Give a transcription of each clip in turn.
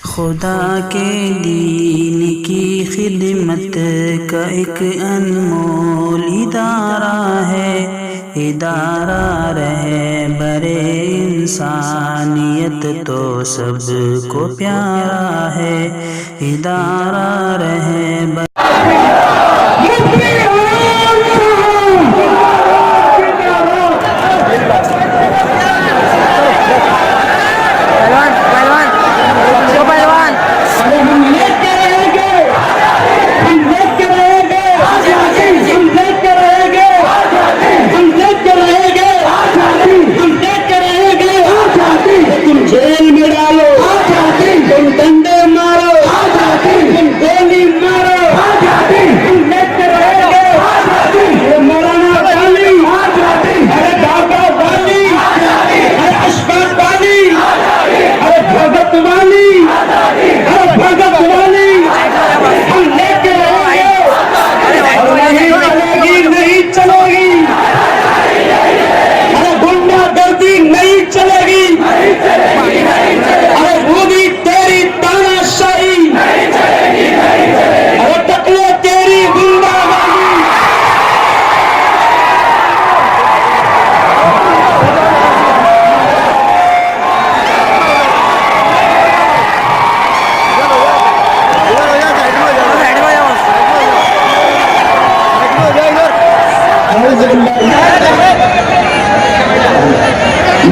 खुदा के दीन की खिदमत का एक अनमोल इदारा है। इदारा रहबरे इंसानियत तो सबको प्यारा है। इदारा रहबर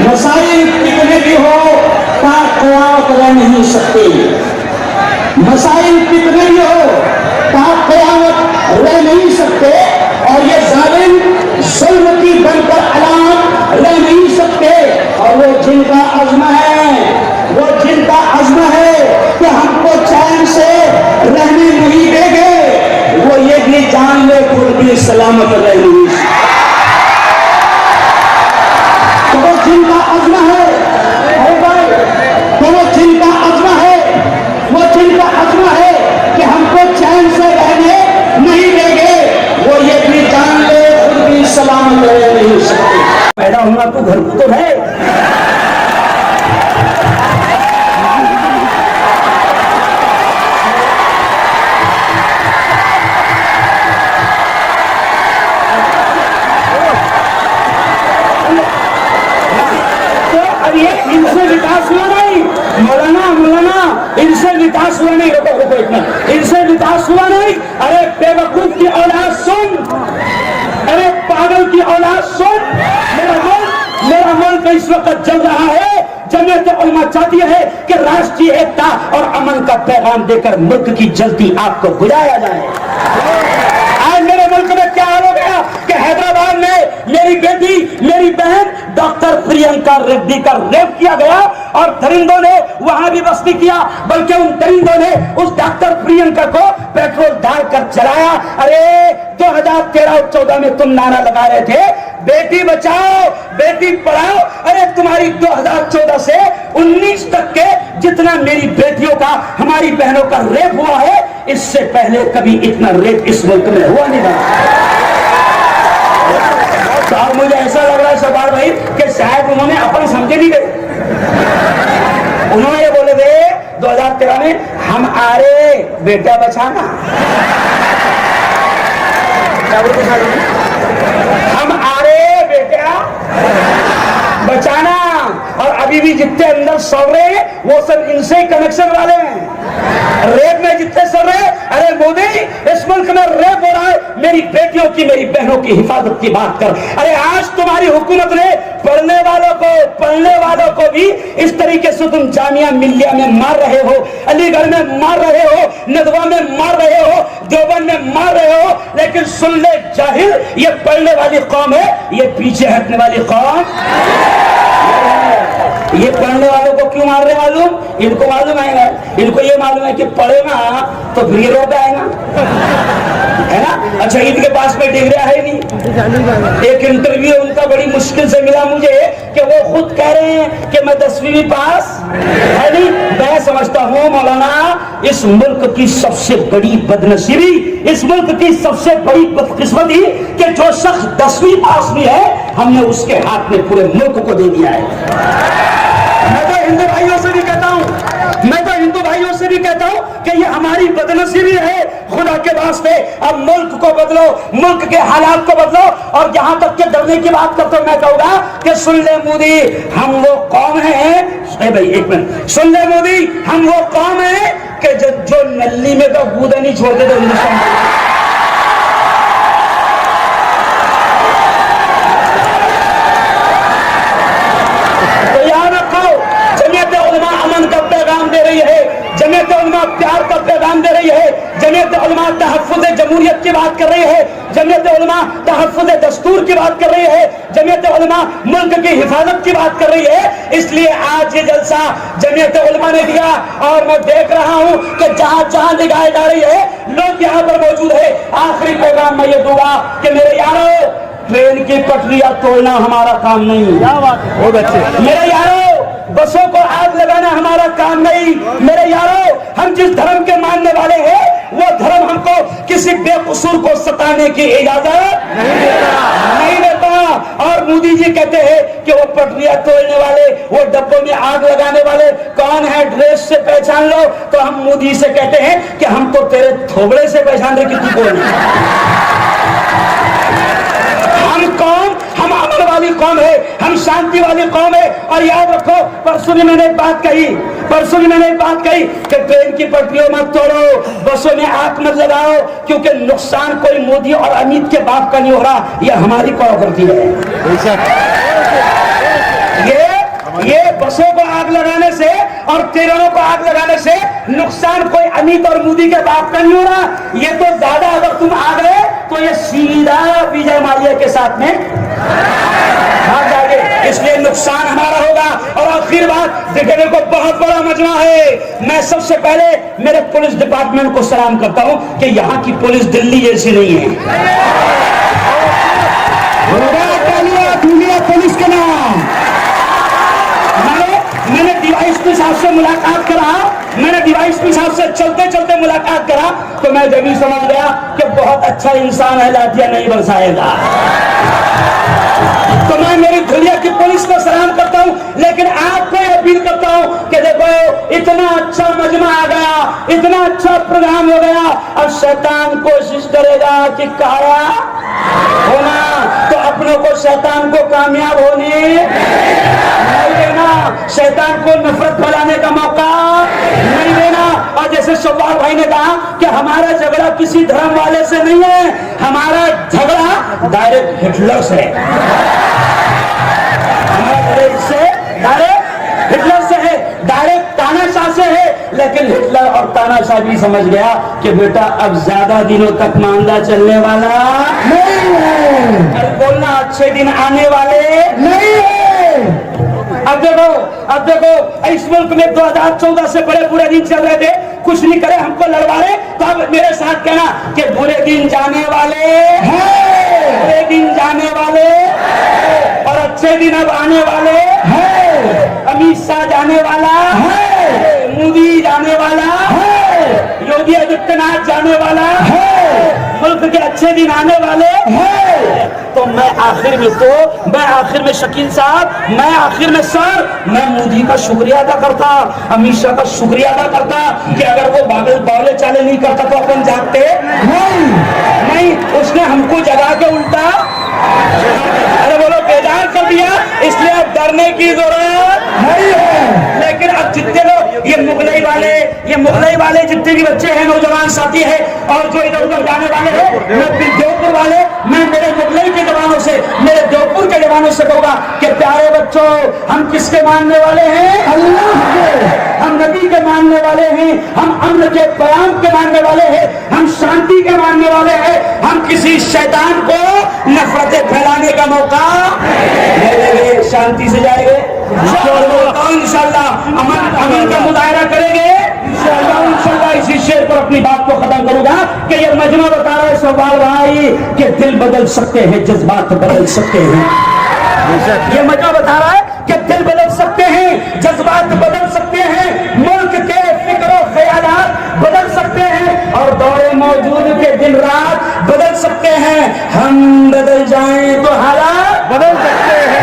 मसाइल कितने भी हो क़यामत रह नहीं सकते। मसाइल कितने भी हो क़यामत रह नहीं सकते। और ये जालिम जुल्म की बनकर अलामत रह नहीं सकते। और वो जिनका अज़्म है कि हमको चैन से रहने नहीं देंगे, वो ये भी जान ले खुद भी सलामत रह नहीं सकते। जिनका अज़्म है, वो जिनका अज़्म है कि हमको चैन से रहने नहीं देंगे, वो ये भी जान ले खुद भी सलामत रह नहीं सकते। पैदा होना तो घर को तो है। इनसे विकास हुआ नहीं मौलाना, इनसे विकास हुआ नहीं। रोको इतना, इनसे विकास हुआ नहीं। अरे बेवकूफ की औलाद सुन, अरे पागल की औलाद सुन। मेरा मुल्क इस वक्त जल रहा है। जमीयत उलमा चाहती है कि राष्ट्रीय एकता और अमन का पैगाम देकर मुल्क की जल्दी आग को बुझाया जाए। आज मेरे मुल्क में क्या हाल हो गया कि हैदराबाद में मेरी बेटी, मेरी बहन डॉक्टर प्रियंका रेड्डी का रेप किया गया और दरिंदों ने वहां भी बस नहीं किया, बल्कि उन दरिंदों ने उस डॉक्टर प्रियंका को पेट्रोल डालकर जलाया। अरे 2013 और 14 में तुम नारा लगा रहे थे बेटी बचाओ बेटी पढ़ाओ। अरे तुम्हारी 2014 से 19 तक के जितना मेरी बेटियों का, हमारी बहनों का रेप हुआ है, इससे पहले कभी इतना रेप इस मुल्क में हुआ नहीं था। तो अब मुझे ऐसा लग रहा है सरदार भाई कि शायद उन्होंने अपन समझे नहीं गए। उन्होंने ये बोले थे 2013 में, हम आ रहे बेटा बचाना, हम आ रहे बेटा बचाना। और अभी भी जितने अंदर सड़ रहे हैं वो सब इनसे कनेक्शन वाले हैं। रेप में जितने सड़ रहे, अरे मोदी इस मुल्क में रेप हो रहा है, मेरी बेटियों की, मेरी बहनों की हिफाजत की बात कर। अरे आज तुम्हारी हुकूमत ने पढ़ने वालों को भी इस तरीके से तुम जामिया मिल्लिया में मार रहे हो, अलीगढ़ में मार रहे हो, नदवा में मार रहे हो, देवबंद में मार रहे हो। लेकिन सुन ले जाहिल, ये पढ़ने वाली कौम है, ये पीछे हटने वाली कौम। ये पढ़ने वालों को क्यों मार रहे मालूम? इनको मालूम है, इनको ये मालूम है कि पढ़ेगा तो फिर रोग आएगा, है ना। अच्छा, ईद के पास में डिग्री है नहीं। एक इंटरव्यू उनका बड़ी मुश्किल से मिला मुझे कि वो खुद कह रहे हैं कि मैं 10वीं पास है नहीं। मैं समझता हूँ मौलाना, इस मुल्क की सबसे बड़ी बदनसीबी, इस मुल्क की सबसे बड़ी बदकिस्मती कि जो शख्स 10वीं पास भी है, हमने उसके हाथ में पूरे मुल्क को दे दिया है। मैं तो हिंदू भाइयों से भी कहता हूँ, मैं तो हिंदू भाइयों कि ये हमारी बदनसीबी है। खुदा के वास्ते अब मुल्क को बदलो, मुल्क के हालात को बदलो। और जहां तक के डरने की बात करते हो, मैं कहूंगा कि सुन ले मोदी, हम वो कौम है भाई, एक मिनट, सुन ले मोदी, हम वो कौम है कि जो नल्ली में तो गूदा नहीं छोड़ते थे हिंदुस्तान। तो याद रखो, जमीयत उलमा अमन का पैगाम दे रही है, जमीयत उलमा प्यार का पैगाम दे रही है, जमीयत उलमा तहफ़्फ़ुज़ जमहूरियत की बात कर रही है, जमीयत उलमा तहफ़्फ़ुज़ दस्तूर की बात कर रही है, जमीयत उलमा मुल्क की हिफाजत की बात कर रही है। इसलिए आज ये जलसा जमीयत उलमा ने दिया और मैं देख रहा हूं कि जहां जहां निगाहें जा रही है, लोग यहां पर मौजूद है। आखिरी पैगाम मैं ये दूंगा कि मेरे यारों, ट्रेन की पटरियां तोड़ना हमारा काम नहीं। क्या बात है, बहुत अच्छे। मेरे यारों, बसों को आग लगाना हमारा काम नहीं। मेरे यारों, हम जिस धर्म के मानने वाले हैं, वो धर्म हमको किसी बेकसूर को सताने की इजाजत नहीं देता। और मोदी जी कहते हैं कि वो पटरियां तोड़ने वाले, वो डब्बों में आग लगाने वाले कौन है, ड्रेस से पहचान लो। तो हम मोदी से कहते हैं कि हम तो तेरे थोबड़े से पहचान रहे कि तू कौन है। हम कौम, हम अमन वाली कौम है, हम शांति वाली कौम है। और याद रखो, परसों मैंने एक बात कही कि ट्रेन की पटरियों मत तोड़ो, बसों में आग मत लगाओ, क्योंकि नुकसान कोई मोदी और अमित के बाप का नहीं हो रहा, यह हमारी प्रॉपर्टी है। ये बसों को आग लगाने से और ट्रेनों को आग लगाने से नुकसान कोई अमित और मोदी के बाप का नहीं हो रहा। ये तो ज्यादा अगर तुम आग ले तो ये सीधा विजय माल्या के साथ में भाग जाएंगे, इसलिए नुकसान हमारा होगा। और आखिर बात, देखने को बहुत बड़ा मजमा है। मैं सबसे पहले मेरे पुलिस डिपार्टमेंट को सलाम करता हूं कि यहाँ की पुलिस दिल्ली जैसी नहीं है। पुलिस के नाम मैंने डीवाईएसपी साहब से मुलाकात करा, मैंने डीवाईएसपी साहब से चलते चलते मुलाकात करा, तो मैं जब ही समझ गया कि बहुत अच्छा इंसान है, लाठियां नहीं बरसाएगा। तो मैं मेरी दुनिया की पुलिस को सलाम करता हूं, लेकिन आपको अपील करता हूं कि देखो, इतना अच्छा मजमा आ गया, इतना अच्छा प्रोग्राम हो गया, अब शैतान कोशिश करेगा कि काया होना, तो अपनों को शैतान को कामयाब होने नहीं देना, शैतान को नफरत फैलाने का मौका नहीं देना। और जैसे शब्बार भाई ने कहा कि हमारा झगड़ा किसी धर्म वाले से नहीं है, हमारा झगड़ा डायरेक्ट हिटलर से है, डायरेक्ट हिटलर से है, डायरेक्ट तानाशाह से है। लेकिन हिटलर और तानाशाह भी समझ गया कि बेटा अब ज्यादा दिनों तक मांदा चलने वाला नहीं है, अरे बोलना अच्छे दिन आने वाले नहीं है। अब देखो इस मुल्क में 2014 से बड़े बुरे दिन चल रहे थे, कुछ नहीं करे, हमको लड़वा रहे, तो अब मेरे साथ कहना कि बुरे दिन जाने वाले हैं, बुरे दिन जाने वाले और अच्छे दिन अब आने वाले हैं। अमित शाह जाने वाला है, मोदी जाने वाला है, योगी आदित्यनाथ जाने वाला है, मुल्क के अच्छे दिन आने वाले हैं। तो मैं आखिर में शकील साहब, मैं आखिर में सर, मैं मोदी का शुक्रिया अदा करता, अमित शाह का शुक्रिया अदा करता कि अगर वो बावले चाले नहीं करता तो अपन जागते नहीं, उसने हमको जगा के उल्टा, अरे बोलो, बेदार कर दिया। इसलिए अब डरने की जरूरत नहीं है। लेकिन अब जितने लोग ये मुगलई वाले जितने भी बच्चे हैं, नौजवान साथी हैं और जो इधर उधर जाने वाले हैं, मैं देवपुर वाले, मैं मेरे मुगलई के जवानों से, मेरे देवपुर के जवानों से कहूंगा कि प्यारे बच्चों, हम किसके मानने वाले हैं? अल्लाह के, हम नबी के मानने वाले हैं, हम अम्न के प्याम के मानने वाले हैं, हम शांति के मानने वाले हैं। हम किसी शैतान को नफरतें फैलाने का मौका नहीं देंगे, शांति से जाएंगे इंशाअल्लाह, अमन का मुजाहरा करेंगे इंशाअल्लाह। इसी शेर पर अपनी बात को खत्म करूंगा कि ये मजमा बता रहा है सवाल भाई कि दिल बदल सकते हैं, जज्बात बदल सकते हैं। ये मजमा बता रहा है कि दिल बदल सकते हैं, जज्बात बदल सकते हैं, मुल्क के फिक्र और ख्यालात बदल सकते हैं और दौरे मौजूद के दिन रात बदल सकते हैं। हम बदल जाएं तो हालात बदल सकते हैं।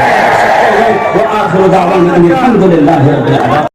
वो आखिर दावा अल्हम्दुलिल्लाह।